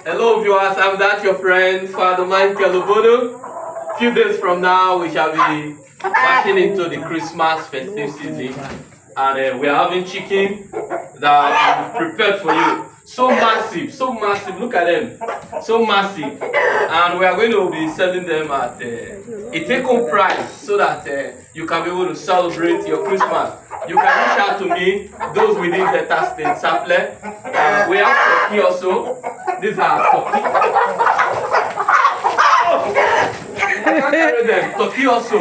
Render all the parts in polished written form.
Hello viewers, I'm that your friend, Father Michael Obodo. A few days from now, we shall be backing into the Christmas festive season. And we are having chicken that we've prepared for you. So massive, look at them. So massive. And we are going to be selling them at a take-home price so that you can be able to celebrate your Christmas. You can reach out to me, those within Delta State Sapele. We have turkey also. These are turkey. I can't carry them. Turkey also.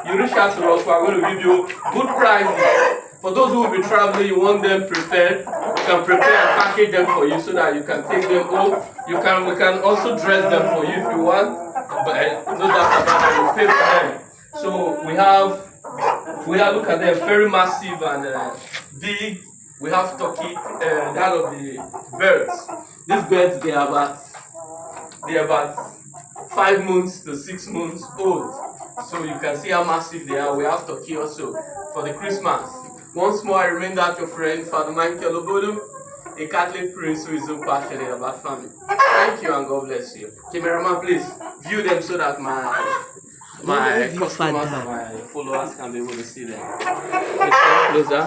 You reach out to us, we are going to give you good prices. For those who will be traveling, you want them prepared. We can prepare and package them for you so that you can take them home. We can also dress them for you if you want. But no doubt about that, you pay for them. So we have look at them, very massive and big. We have turkey, that of the birds. These birds, they are about 5 months to 6 months old. So you can see how massive they are. We have turkey also for the Christmas. Once more, I remain that your friend, Father Michael Obodo, a Catholic priest who is so passionate about family. Thank you and God bless you. Cameraman, please view them so that my customers and my followers can be able to see them. Let's come closer.